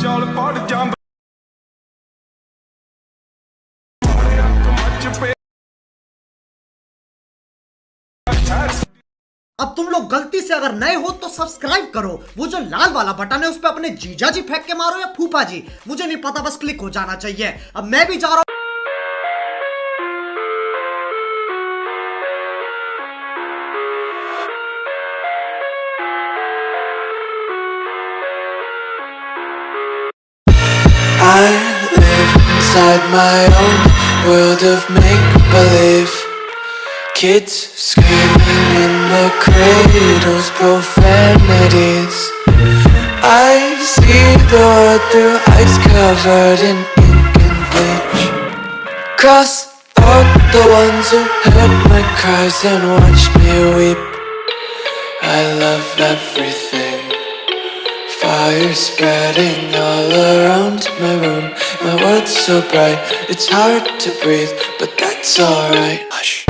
चल पड़ जा अब तुम लोग गलती से अगर नए हो तो सब्सक्राइब करो, वो जो लाल वाला बटन है उस पर अपने जीजा जी फेंक के मारो या फूफा जी, मुझे नहीं पता, बस क्लिक हो जाना चाहिए। अब मैं भी जा रहा हूं। I live inside my own world of make-believe. Kids screaming in the cradles, profanities. I see the world through eyes covered in ink and bleach. Cross out the ones who heard my cries and watched me weep. I love everything. Fire spreading all around my room. My world's so bright, it's hard to breathe, but that's alright. Hush.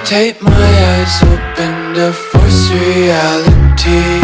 Take my eyes open to force reality